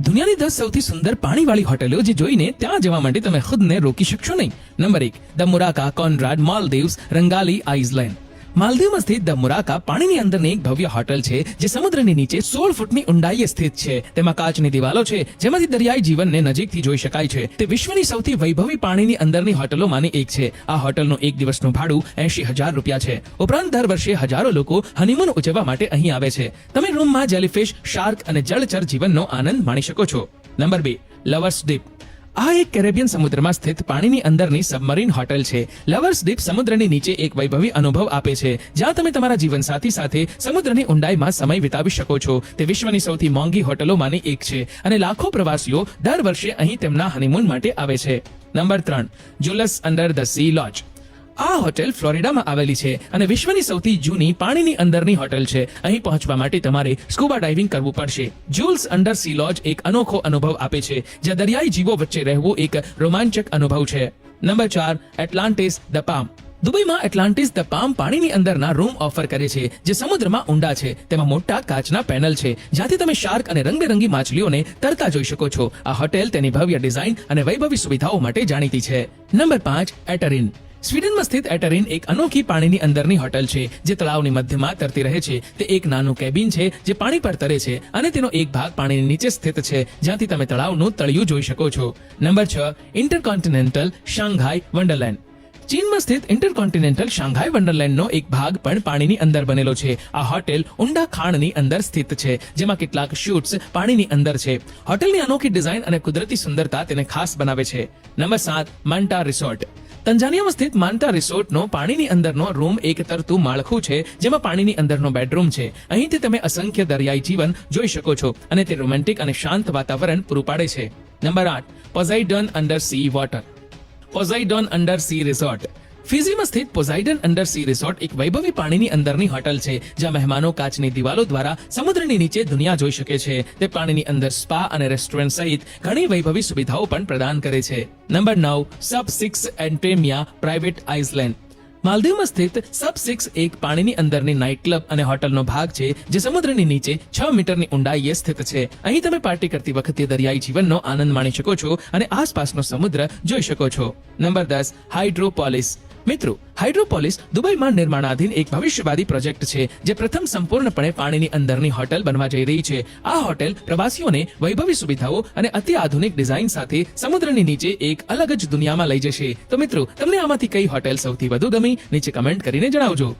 દુનિયાની 10 સૌથી સુંદર પાણીવાળી હોટલો જે જોઈને ત્યાં જવા માટે તમે ખુદને રોકી શકશો નહીં. Number 1, the Muraka Conrad Maldives, Rangali island. માલદીવમાં સ્થિત ધ મુરાકા પાણીની અંદરની એક ભવ્ય હોટલ છે જે સમુદ્રની નીચે 16 ફૂટની ઊંડાઈએ સ્થિત છે. તેમાં કાચની દિવાલો છે જેમાંથી દરિયાઈ જીવનને નજીકથી જોઈ શકાય છે. તે વિશ્વની સૌથી વૈભવી પાણીની અંદરની હોટલોમાંની એક છે. આ હોટલનું એક દિવસનું ભાડું 80,000 રૂપિયા છે. ઉપરાંત દર વર્ષે હજારો લોકો હનીમૂન ઉજવવા માટે અહીં આવે છે. તમે રૂમમાં જેલીફિશ, શાર્ક અને જળચર જીવનનો આનંદ માણી શકો છો. Number 2, lovers deep. આ એક કેરેબિયન સમુદ્રમાં સ્થિત પાણીની અંદરની સબમરીન હોટલ છે. લવર્સ ડીપ સમુદ્રની નીચે એક વૈભવી અનુભવ આપે છે જ્યાં તમે તમારા જીવનસાથી સાથે સમુદ્રની ઊંડાઈમાં સમય વિતાવી શકો છો. તે વિશ્વની સૌથી મોંઘી હોટલોમાંની એક છે અને લાખો પ્રવાસીઓ દર વર્ષે અહીં તેમના હનીમૂન માટે આવે છે. Number 3, Jules under the sea lodge. આ હોટેલ ફ્લોરિડામાં આવેલી છે અને વિશ્વની સૌથી જૂની પાણીની અંદરની હોટેલ છે. અહીં પહોંચવા માટે તમારે સ્કુબા ડાઇવિંગ કરવું પડશે. જુલ્સ અંડર સી લોજ એક અનોખો અનુભવ આપે છે જ્યાં દરિયાઈ જીવો વચ્ચે રહેવું એક રોમાંચક અનુભવ છે. Number 4, Atlantis the palm. દુબઈમાં એટલાન્ટિસ ધ પામ પાણીની અંદરના રૂમ ઓફર કરે છે જે સમુદ્રમાં ઊંડા છે. તેમાં મોટા કાચના પેનલ છે જ્યાંથી તમે શાર્ક અને રંગબેરંગી માછલીઓને તરતા જોઈ શકો છો. આ હોટેલ તેની ભવ્ય ડિઝાઇન અને વૈભવી સુવિધાઓ માટે જાણીતી છે. નંબર 5, એટરીન. સ્વીડનમાં સ્થિત એટરીન એક અનોખી પાણીની અંદરની હોટલ છે જે તળાવની મધ્યમાં તરતી રહે છે. તે એક નાનું કેબિન છે જે પાણી પર તરે છે અને તેનો એક ભાગ પાણીની નીચે સ્થિત છે જ્યાંથી તમે તળાવનું તળિયું જોઈ શકો છો. Number 6, intercontinental Shanghai wonderland. ચીનમાં સ્થિત ઇન્ટરકોન્ટિનેન્ટલ શાંઘાઈ વન્ડરલેન્ડનો એક ભાગ પણ પાણીની અંદર બનેલો છે. આ હોટેલ ઊંડા ખાણની અંદર સ્થિત છે જેમાં કેટલાક શૂટ્સ પાણીની અંદર છે. હોટેલની અનોખી ડિઝાઇન અને કુદરતી સુંદરતા તેને ખાસ બનાવે છે. Number 7, માન્ટા resort. તંજાનિયામાં સ્થિત માન્ટા રિસોર્ટનો પાણીની અંદરનો રૂમ એક તરતું માળખું છે જેમાં પાણીની અંદરનો બેડરૂમ છે. અહીંથી તમે અસંખ્ય દરિયાઈ જીવન જોઈ શકો છો અને તે રોમેન્ટિક અને શાંત વાતાવરણ પૂરું પાડે છે. Number 8, Poseidon under sea water. Poseidon under sea resort. ફિજીમાં સ્થિત પોઝાઇડન અંડર સી રિસોર્ટ એક વૈભવી પાણીની અંદરની હોટલ છે જ્યાં મહેમાનો કાચની દિવાલો દ્વારા સમુદ્રની નીચે દુનિયા જોઈ શકે છે. તે પાણીની અંદર સ્પા અને રેસ્ટોરન્ટ સહિત ઘણી વૈભવી સુવિધાઓ પણ પ્રદાન કરે છે. નંબર 9, સબ 6 એન્ટેમિયા પ્રાઇવેટ આઇસલેન્ડ. માલદીવમાં સ્થિત સબ 6 એક પાણીની અંદરની નાઇટ ક્લબ અને હોટલનો ભાગ છે જે સમુદ્રની નીચે 6 મીટરની ઊંડાઈએ સ્થિત છે. અહીં તમે પાર્ટી કરતી વખતે દરિયાઈ જીવનનો આનંદ માણી શકો છો અને આસપાસનો સમુદ્ર જોઈ શકો છો. નંબર 10, હાઇડ્રોપોલિસ. મિત્રો, હાઇડ્રોપોલિસ દુબઈમાં નિર્માણાધીન એક ભવિષ્યવાદી પ્રોજેક્ટ છે જે પ્રથમ સંપૂર્ણપણે પાણીની અંદરની હોટેલ બનવા જઈ રહી છે. આ હોટેલ પ્રવાસીઓને વૈભવી સુવિધાઓ અને અતિ આધુનિક ડિઝાઇન સાથે સમુદ્રની નીચે એક અલગ જ દુનિયામાં લઈ જશે. તો મિત્રો, તમને આમાંથી કઈ હોટેલ સૌથી વધુ ગમી નીચે કમેન્ટ કરીને જણાવજો.